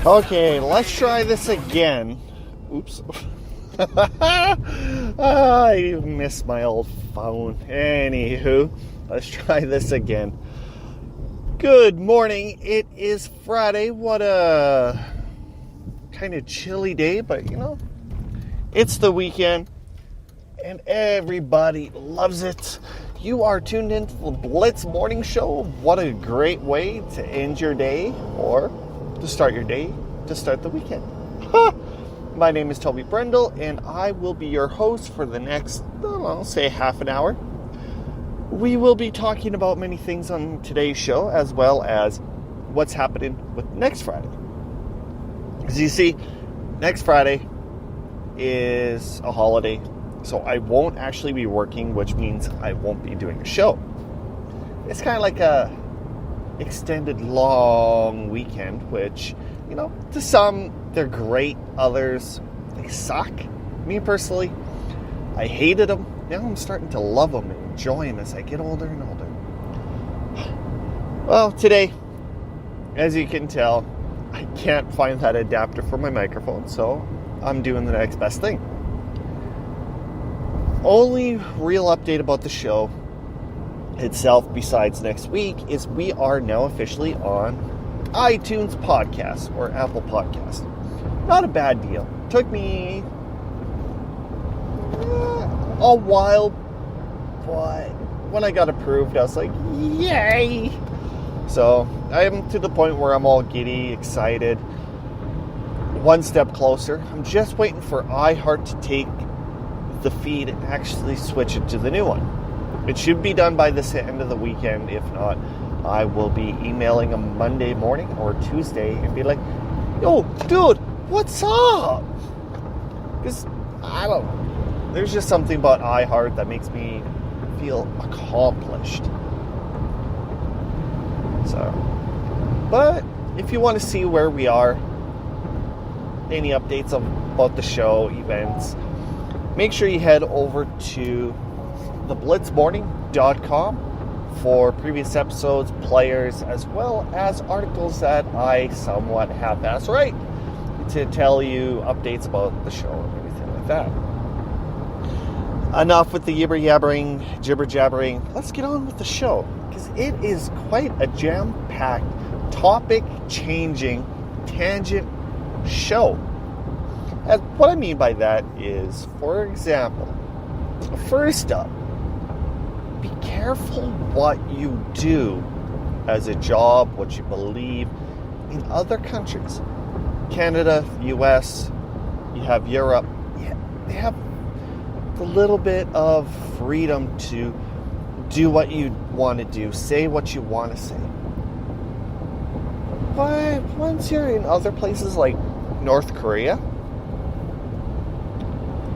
Okay, let's try this again. Oops. I missed my old phone. Anywho, let's try this again. Good morning. It is Friday. What a kind of chilly day, but it's the weekend and everybody loves it. You are tuned into the Blitz morning show. What a great way to end your day or to start your day, to start the weekend. My name is Toby Brendel, and I will be your host for the next, say half an hour. We will be talking about many things on today's show, as well as what's happening with next Friday. As you see, next Friday is a holiday, so I won't actually be working, which means I won't be doing a show. It's kind of like a extended long weekend, which, to some, they're great. Others, they suck. Me personally, I hated them. Now I'm starting to love them and enjoy them as I get older and older. Well, today, as you can tell, I can't find that adapter for my microphone, so I'm doing the next best thing. Only real update about the show itself, besides next week, is we are now officially on iTunes Podcast or Apple Podcast. Not a bad deal. Took me a while, but when I got approved, I was like, yay! So I am to the point where I'm all giddy, excited, one step closer. I'm just waiting for iHeart to take the feed and actually switch it to the new one. It should be done by this end of the weekend. If not, I will be emailing them Monday morning or Tuesday and be like, yo, dude, what's up? Because, I don't know. There's just something about iHeart that makes me feel accomplished. So, but if you want to see where we are, any updates about the show, events, make sure you head over to theblitzmorning.com for previous episodes, players, as well as articles that I somewhat half-ass write to tell you updates about the show and everything like that. Enough with the yibber-yabbering, jibber-jabbering. Let's get on with the show, because it is quite a jam-packed, topic-changing, tangent show. And what I mean by that is, for example, first up, be careful what you do as a job, what you believe in other countries. Canada, US, you have Europe. Yeah, they have a little bit of freedom to do what you want to do, say what you want to say. But once you're in other places like North Korea,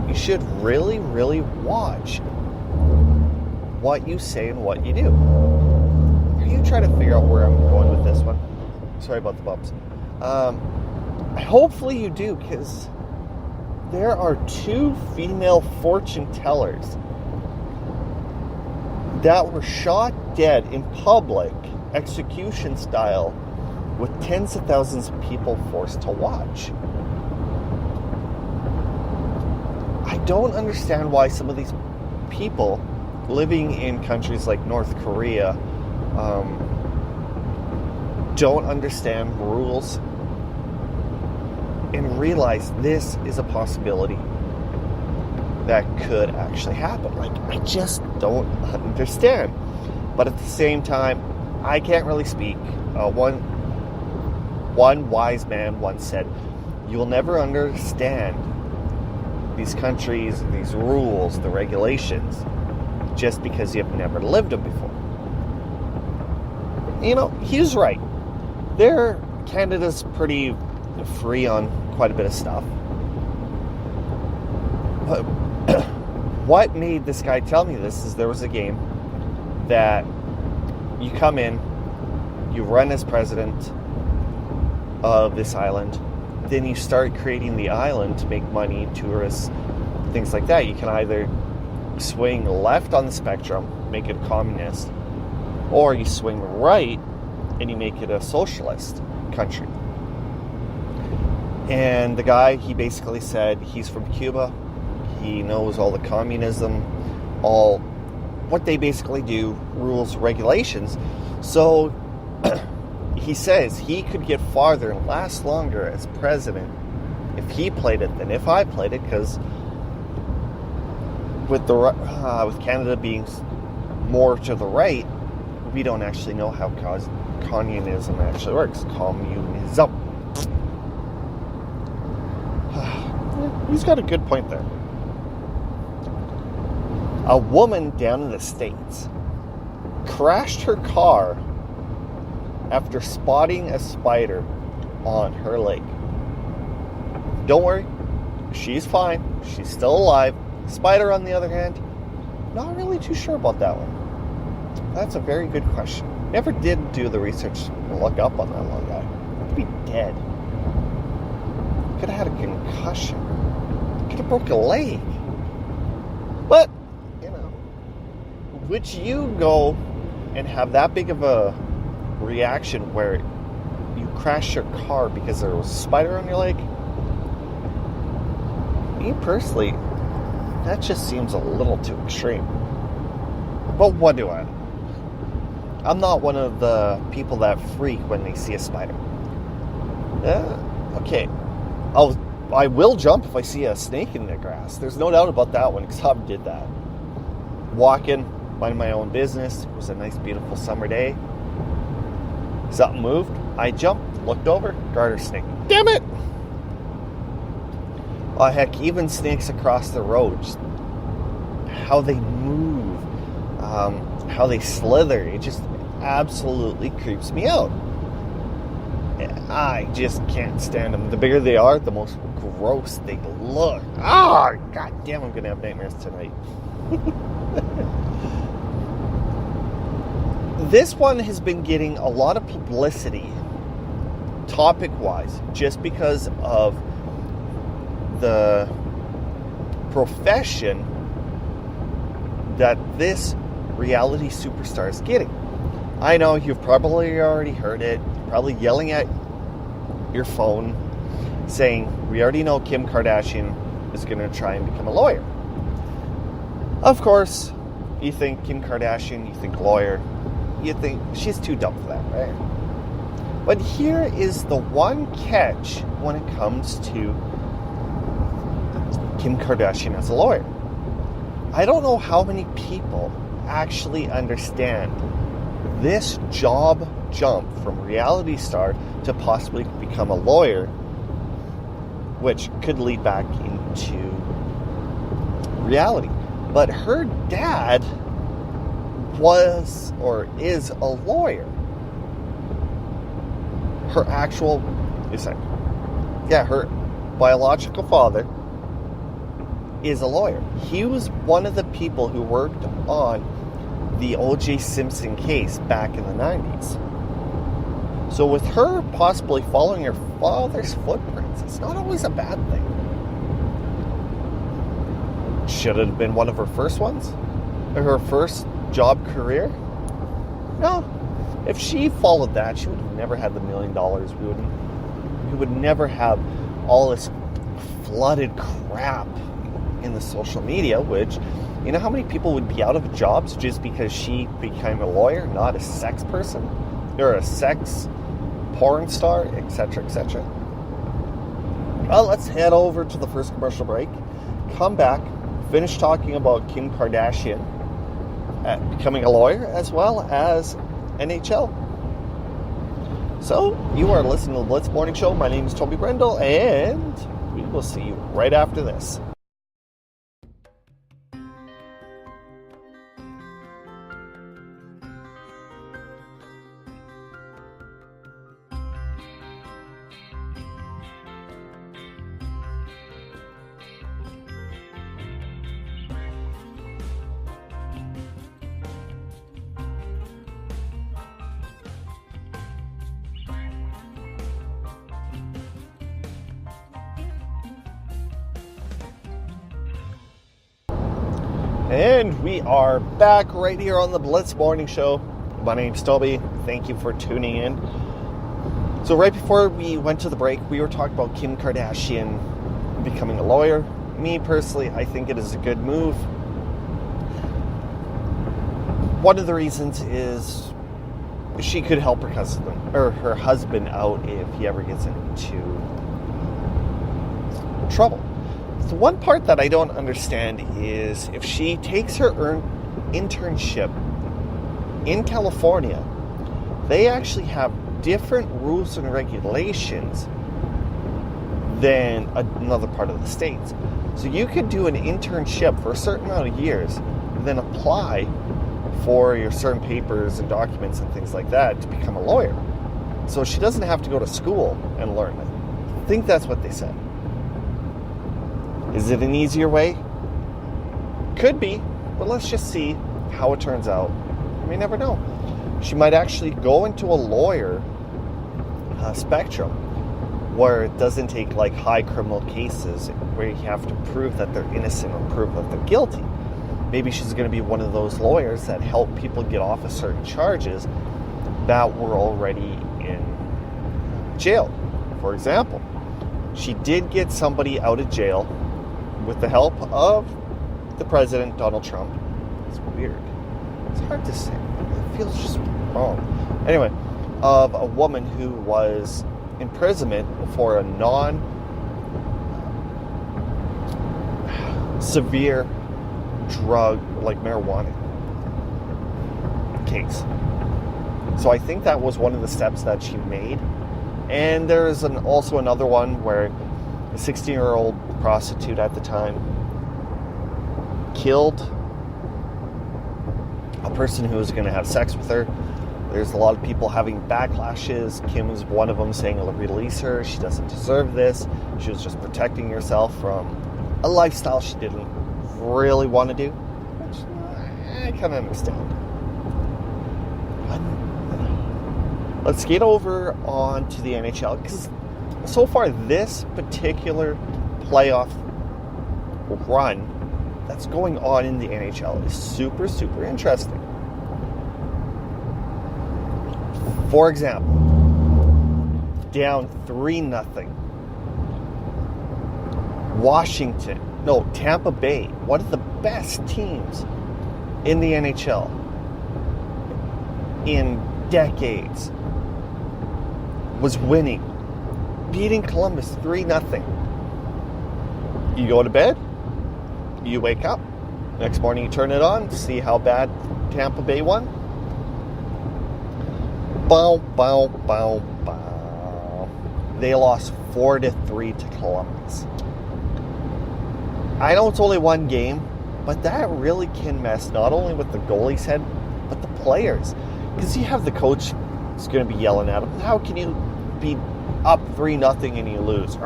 you should really, really watch what you say and what you do. Are you trying to figure out where I'm going with this one? Sorry about the bumps. Hopefully you do, because there are 2 female fortune tellers that were shot dead in public, execution style, with tens of thousands of people forced to watch. I don't understand why some of these people living in countries like North Korea don't understand rules and realize this is a possibility that could actually happen. Like, I just don't understand. But at the same time, I can't really speak. One wise man once said, you'll never understand these countries, these rules, the regulations, just because you've never lived them before. He's right. Canada's pretty free on quite a bit of stuff. But what made this guy tell me this is there was a game that you come in, you run as president of this island, then you start creating the island to make money, tourists, things like that. You can either swing left on the spectrum, make it communist, or you swing right and you make it a socialist country. And the guy, he basically said he's from Cuba. He knows all the communism, all what they basically do, rules, regulations. So he says he could get farther and last longer as president if he played it than if I played it, because with Canada being more to the right, we don't actually know how communism actually works. Communism. He's got a good point there. A woman down in the States crashed her car after spotting a spider on her leg. Don't worry, she's fine. She's still alive. Spider, on the other hand, not really too sure about that one. That's a very good question. Never did do the research to look up on that little guy. He'd be dead. Could have had a concussion. Could have broke a leg. But, would you go and have that big of a reaction where you crash your car because there was a spider on your leg? Me personally, that just seems a little too extreme. But what do I know? I'm not one of the people that freak when they see a spider. Okay. I will jump if I see a snake in the grass. There's no doubt about that one, because I did that. Walking, minding my own business. It was a nice, beautiful summer day. Something moved. I jumped, looked over, garter snake. Damn it! Oh, heck, even snakes across the road, just how they move, how they slither, it just absolutely creeps me out. I just can't stand them. The bigger they are, the most gross they look. Oh, god damn, I'm going to have nightmares tonight. This one has been getting a lot of publicity, topic-wise, just because of the profession that this reality superstar is getting. I know you've probably already heard it, probably yelling at your phone saying, we already know Kim Kardashian is going to try and become a lawyer. Of course, you think Kim Kardashian, you think lawyer, you think she's too dumb for that, right? But here is the one catch when it comes to Kim Kardashian as a lawyer. I don't know how many people actually understand this job jump from reality star to possibly become a lawyer, which could lead back into reality. But her dad was or is a lawyer. Her actual, her biological father is a lawyer. He was one of the people who worked on the O.J. Simpson case back in the 90s. So with her possibly following her father's footprints, it's not always a bad thing. Should it have been one of her first ones? Or her first job career? No. If she followed that, she would have never had the $1 million. We would never have all this flooded crap in the social media, which, you know how many people would be out of jobs just because she became a lawyer, not a sex person, or a sex porn star, etc., etc. Well, let's head over to the first commercial break, come back, finish talking about Kim Kardashian becoming a lawyer, as well as NHL. So, you are listening to the Blitz Morning Show. My name is Toby Brendel, and we will see you right after this. And we are back right here on the Blitz Morning Show. My name's Toby. Thank you for tuning in. So right before we went to the break, we were talking about Kim Kardashian becoming a lawyer. Me personally, I think it is a good move. One of the reasons is she could help her husband out if he ever gets into trouble. The one part that I don't understand is if she takes her internship in California, they actually have different rules and regulations than another part of the States. So you could do an internship for a certain amount of years, and then apply for your certain papers and documents and things like that to become a lawyer. So she doesn't have to go to school and learn it. I think that's what they said. Is it an easier way? Could be, but let's just see how it turns out. You may never know. She might actually go into a lawyer spectrum where it doesn't take like high criminal cases where you have to prove that they're innocent or prove that they're guilty. Maybe she's going to be one of those lawyers that help people get off of certain charges that were already in jail. For example, she did get somebody out of jail with the help of the president, Donald Trump. It's weird. It's hard to say. It feels just wrong. Anyway, of a woman who was imprisonment for a non-severe drug like marijuana case. So I think that was one of the steps that she made. And there's also another one where a 16-year-old prostitute at the time killed a person who was going to have sex with her. There's a lot of people having backlashes. Kim was one of them, saying, "I'll release her. She doesn't deserve this. She was just protecting herself from a lifestyle she didn't really want to do," which I kind of understand. Let's get over on to the NHL, because so far this particular playoff run that's going on in the NHL is super, super interesting. For example, down 3-0. Tampa Bay, one of the best teams in the NHL in decades, was winning, beating Columbus 3-0. You go to bed, you wake up, next morning you turn it on, see how bad Tampa Bay won. Bow, bow, bow, bow. They lost 4-3 to Columbus. I know it's only one game, but that really can mess not only with the goalie's head, but the players. Because you have the coach who's going to be yelling at him, "How can you be up 3-0 and you lose?"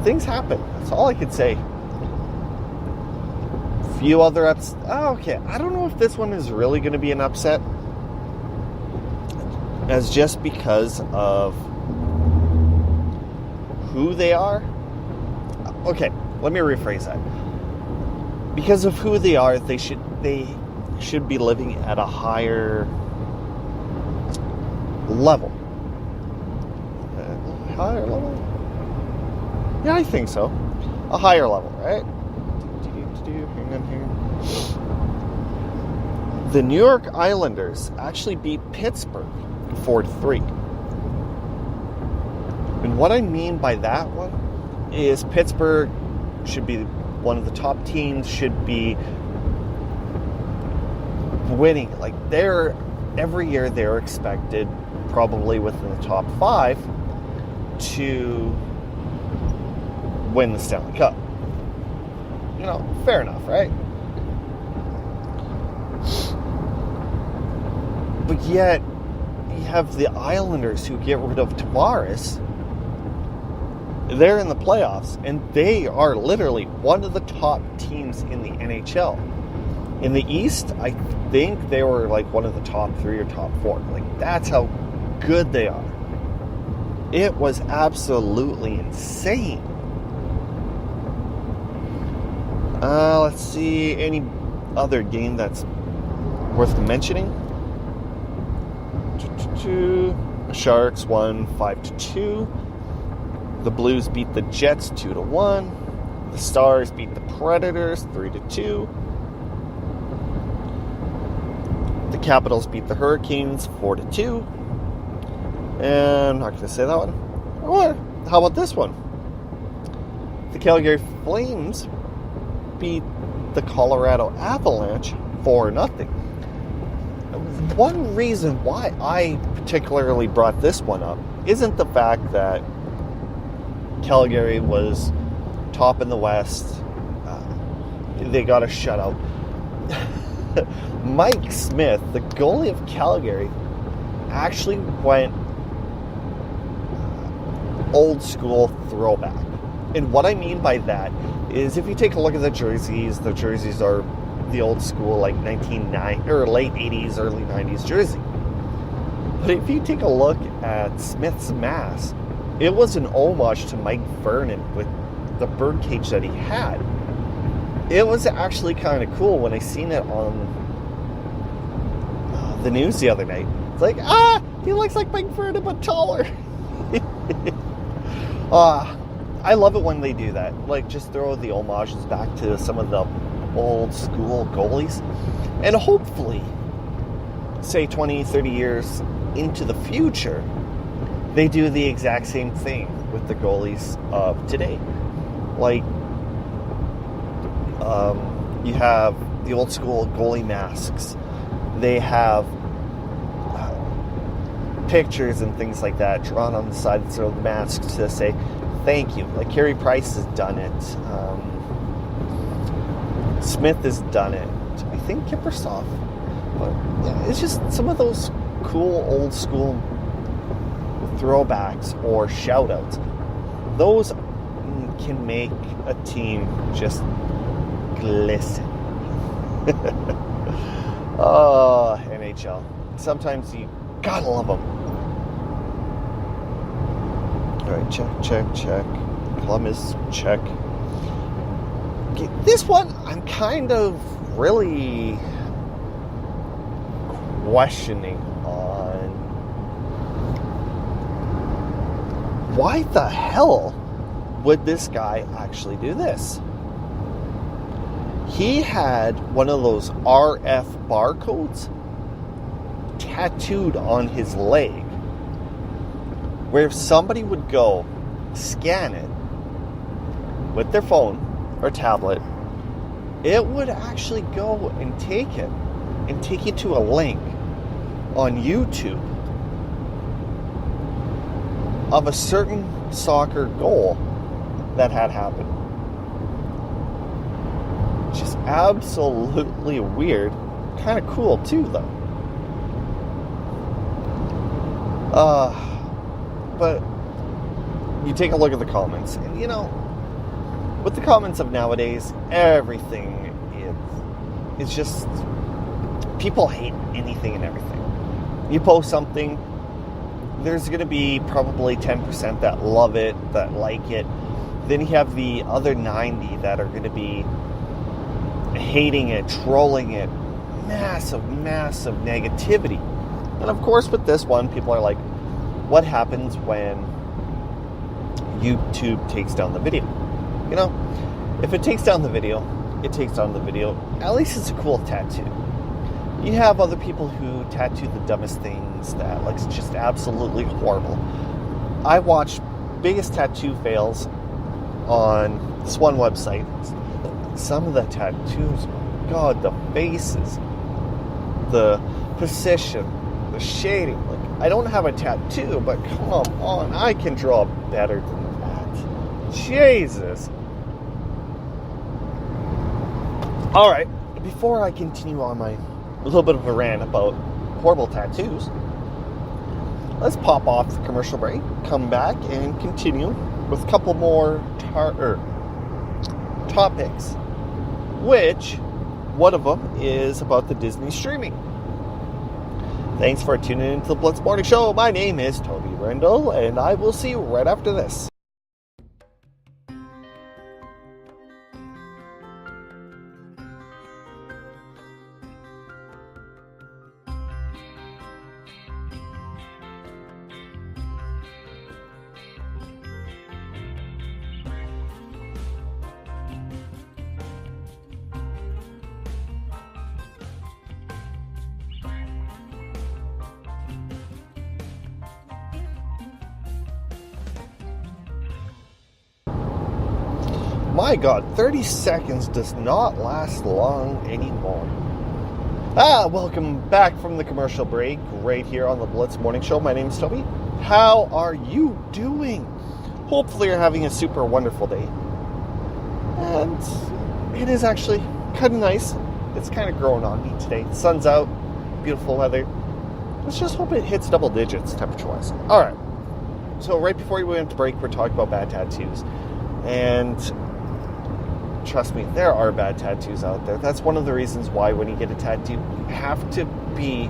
Things happen. That's all I could say. Few other ups. Okay, I don't know if this one is really going to be an upset, as just because of who they are. Okay, let me rephrase that. Because of who they are, they should be living at a higher level. Higher level? Yeah, I think so. A higher level, right? Hang on here. The New York Islanders actually beat Pittsburgh 4-3. And what I mean by that one is Pittsburgh should be one of the top teams, should be winning. Like, every year they're expected, probably within the top 5, to win the Stanley Cup. Fair enough, right? But yet, you have the Islanders who get rid of Tavares. They're in the playoffs, and they are literally one of the top teams in the NHL. In the East, I think they were like one of the top 3 or top 4. Like, that's how good they are. It was absolutely insane. Let's see, any other game that's worth mentioning? The Sharks won 5-2. The Blues beat the Jets 2-1. The Stars beat the Predators 3-2. The Capitals beat the Hurricanes 4-2. And I'm not going to say that one. Or how about this one? The Calgary Flames beat the Colorado Avalanche 4-0. One reason why I particularly brought this one up isn't the fact that Calgary was top in the West. They got a shutout. Mike Smith, the goalie of Calgary, actually went old school throwback. And what I mean by that is if you take a look at the jerseys are the old school like 1990 or late 80s, early 90s jersey. But if you take a look at Smith's mask, it was an homage to Mike Vernon with the birdcage that he had. It was actually kind of cool when I seen it on the news the other night. It's like, he looks like Mike Vernon but taller. I love it when they do that. Like, just throw the homages back to some of the old school goalies. And hopefully, say 20, 30 years into the future, they do the exact same thing with the goalies of today. Like, you have the old school goalie masks. They have pictures and things like that drawn on the sides of the masks to say thank you. Like Carey Price has done it. Smith has done it. I think Kippersoff. But yeah, it's just some of those cool old school throwbacks or shout-outs. Those can make a team just glisten. NHL. Sometimes you gotta love them. Alright, check. Columbus, check. Okay, this one, I'm kind of really questioning on why the hell would this guy actually do this? He had one of those RF barcodes tattooed on his leg, where if somebody would go scan it with their phone or tablet, it would actually go and take it and take you to a link on YouTube of a certain soccer goal that had happened. Just absolutely weird. Kind of cool too, though. But you take a look at the comments, and you know, with the comments of nowadays, everything is just, people hate anything and everything. You post something, there's going to be probably 10% that love it, that like it. Then you have the other 90 that are going to be hating it, trolling it, massive negativity. And of course with this one, people are like, what happens when YouTube takes down the video? You know, if it takes down the video, it takes down the video. At least it's a cool tattoo. You have other people who tattoo the dumbest things that looks just absolutely horrible. I watched biggest tattoo fails on this one website. Some of the tattoos, God, the faces, the position, the shading. Like, I don't have a tattoo, but come on, I can draw better than that. Jesus. Alright, before I continue on my little bit of a rant about horrible tattoos, let's pop off the commercial break, come back, and continue with a couple more topics, which one of them is about the Disney streaming. Thanks for tuning into the Blitz Morning Show. My name is Toby Rendell, and I will see you right after this. My God, 30 seconds does not last long anymore. Welcome back from the commercial break, right here on the Blitz Morning Show. My name is Toby. How are you doing? Hopefully you're having a super wonderful day. And it is actually kind of nice. It's kind of growing on me today. The sun's out, beautiful weather. Let's just hope it hits double digits temperature-wise. All right. So right before we went to break, we're talking about bad tattoos. And trust me, there are bad tattoos out there. That's one of the reasons why when you get a tattoo, you have to be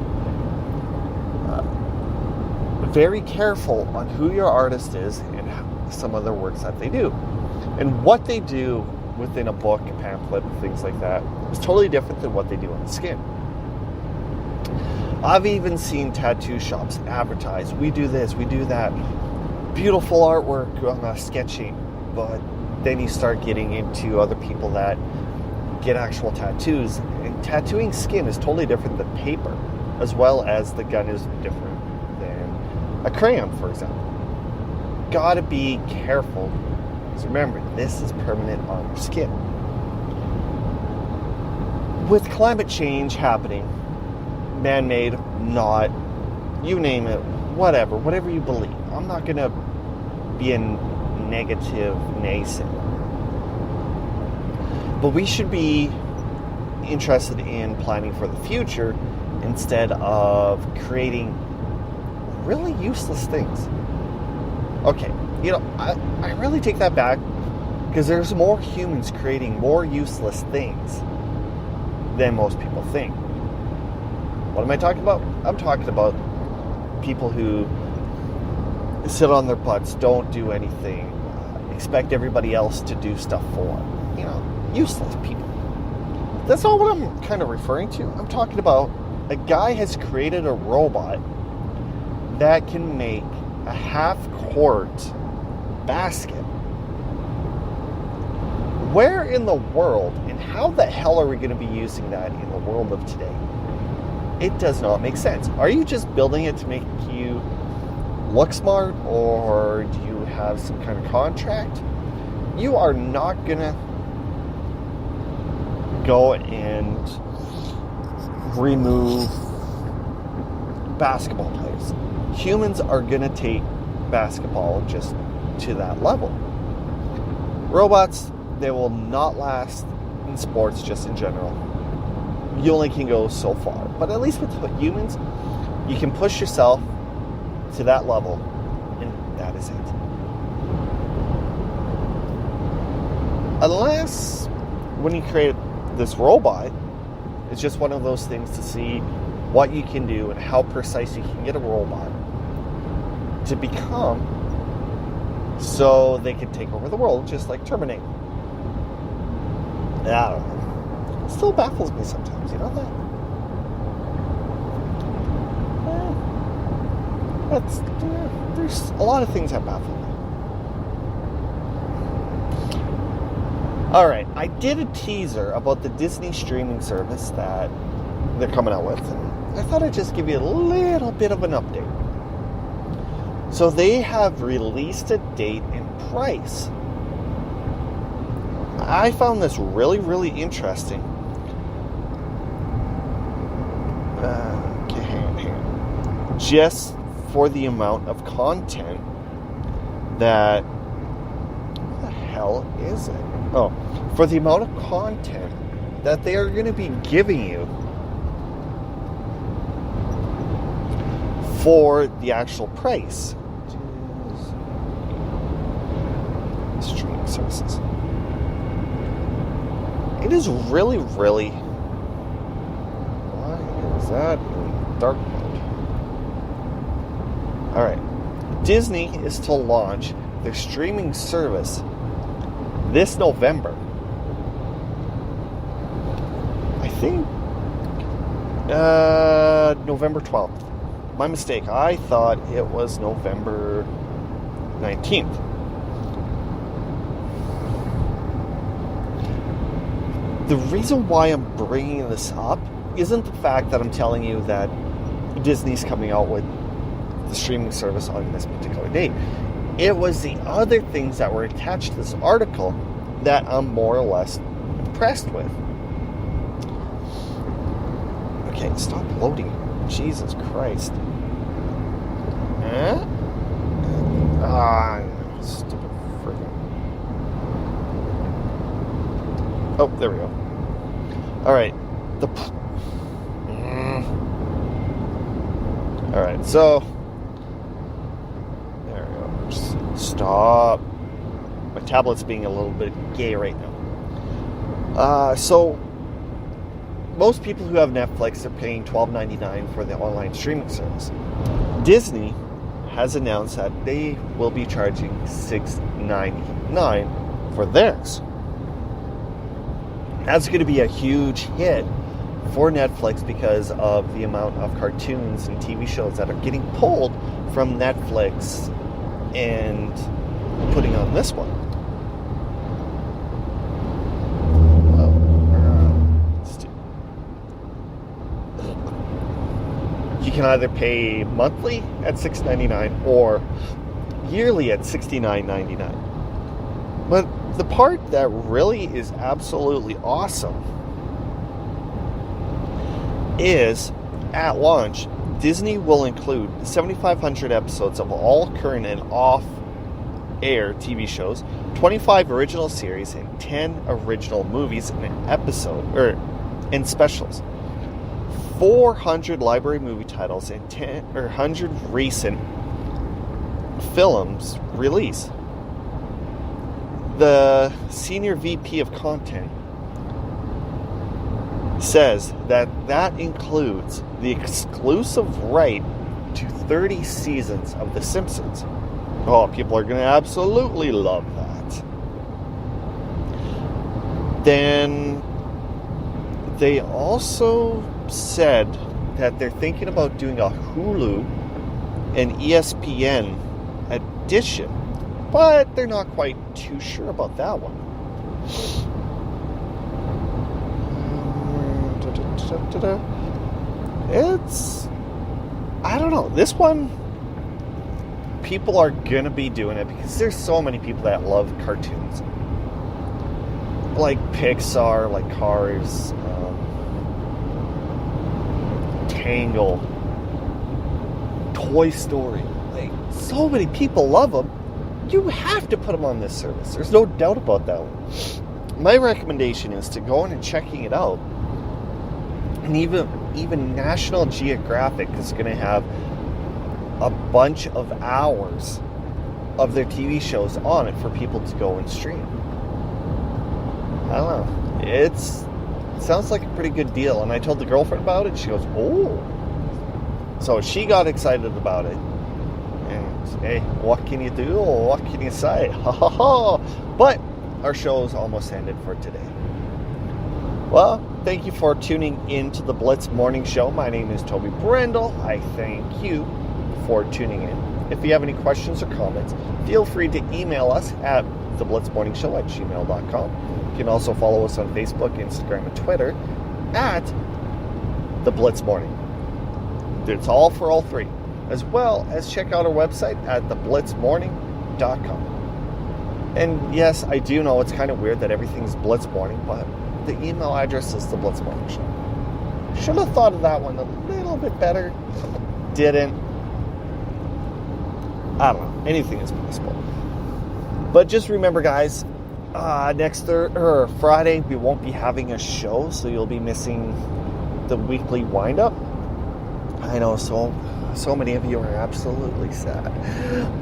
very careful on who your artist is and some of the works that they do. And what they do within a book, a pamphlet, things like that, is totally different than what they do on the skin. I've even seen tattoo shops advertise, we do this, we do that. Beautiful artwork on sketching, but then you start getting into other people that get actual tattoos. And tattooing skin is totally different than paper, as well as the gun is different than a crayon, for example. Gotta be careful, because remember, this is permanent on your skin. With climate change happening, man-made, not, you name it, whatever you believe. I'm not gonna be a negative naysayer. But we should be interested in planning for the future instead of creating really useless things. Okay, I really take that back, because there's more humans creating more useless things than most people think. What am I talking about? I'm talking about people who sit on their butts, don't do anything, expect everybody else to do stuff for them. Useless people. That's not what I'm kind of referring to. I'm talking about a guy has created a robot that can make a half-court basket. Where in the world, and how the hell are we going to be using that in the world of today? It does not make sense. Are you just building it to make you look smart, or do you have some kind of contract? You are not going to go and remove basketball players. Humans are going to take basketball just to that level. Robots, they will not last in sports just in general. You only can go so far. But at least with humans, you can push yourself to that level, and that is it. Unless, when you create this robot, it's just one of those things to see what you can do and how precise you can get a robot to become, so they can take over the world, just like Terminator. I don't know. It still baffles me sometimes, you know that? There's a lot of things that baffle me. Alright, I did a teaser about the Disney streaming service that they're coming out with, and I thought I'd just give you a little bit of an update. So they have released a date and price. I found this really, really interesting. Okay, hang on. Just for the amount of content that... What the hell is it? Oh, for the amount of content that they are going to be giving you for the actual price. Streaming services. It is really, really... Why is that in dark mode? Alright. Disney is to launch their streaming service this November. I think November 12th. My mistake. I thought it was November 19th. The reason why I'm bringing this up isn't the fact that I'm telling you that Disney's coming out with the streaming service on this particular date. It was the other things that were attached to this article that I'm more or less impressed with. Okay, stop loading. Jesus Christ. Stupid friggin'. Oh, there we go. Alright. Alright, so there we go. Just stop. My tablet's being a little bit gay right now. So most people who have Netflix are paying $12.99 for the online streaming service. Disney has announced that they will be charging $6.99 for theirs. That's going to be a huge hit for Netflix because of the amount of cartoons and TV shows that are getting pulled from Netflix and putting on this one. You can either pay monthly at $6.99 or yearly at $69.99. But the part that really is absolutely awesome is, at launch, Disney will include 7,500 episodes of all current and off-air TV shows, 25 original series, and 10 original movies and specials. 400 library movie titles and 100 recent films released. The senior VP of content says that includes the exclusive right to 30 seasons of The Simpsons. Oh, people are going to absolutely love that. Then they also said that they're thinking about doing a Hulu and ESPN edition, but they're not quite too sure about that one. I don't know. This one, people are going to be doing it because there's so many people that love cartoons. Like Pixar, like Cars, Tangle, Toy Story. Like, so many people love them. You have to put them on this service. There's no doubt about that one. My recommendation is to go in and checking it out. And even National Geographic is going to have a bunch of hours of their TV shows on it for people to go and stream. I don't know. It sounds like a pretty good deal. And I told the girlfriend about it, and she goes, oh. So she got excited about it. And, hey, what can you do? What can you say? Ha ha ha. But our show's almost ended for today. Well, thank you for tuning in to the Blitz Morning Show. My name is Toby Brendel. I thank you for tuning in. If you have any questions or comments, feel free to email us at theblitzmorningshow@gmail.com. You can also follow us on Facebook, Instagram, and Twitter at The Blitz Morning. It's all for all three. As well as check out our website at theblitzmorning.com. And yes, I do know it's kind of weird that everything's Blitz Morning, but the email address is The Blitz Morning Show. Should have thought of that one a little bit better. Didn't. I don't know. Anything is possible. But just remember, guys, next Friday we won't be having a show, so you'll be missing the weekly wind-up. I know, so many of you are absolutely sad.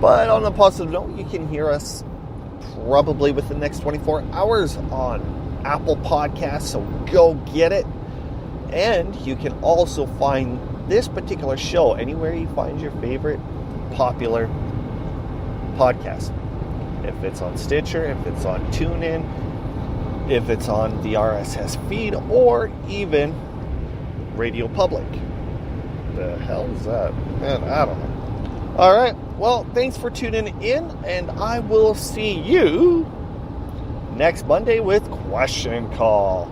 But on a positive note, you can hear us probably within the next 24 hours on Apple Podcasts, so go get it. And you can also find this particular show anywhere you find your favorite popular podcast. If it's on Stitcher, if it's on TuneIn, if it's on the RSS feed, or even Radio Public. The hell is that? Man, I don't know. All right. Well, thanks for tuning in, and I will see you next Monday with Question Call.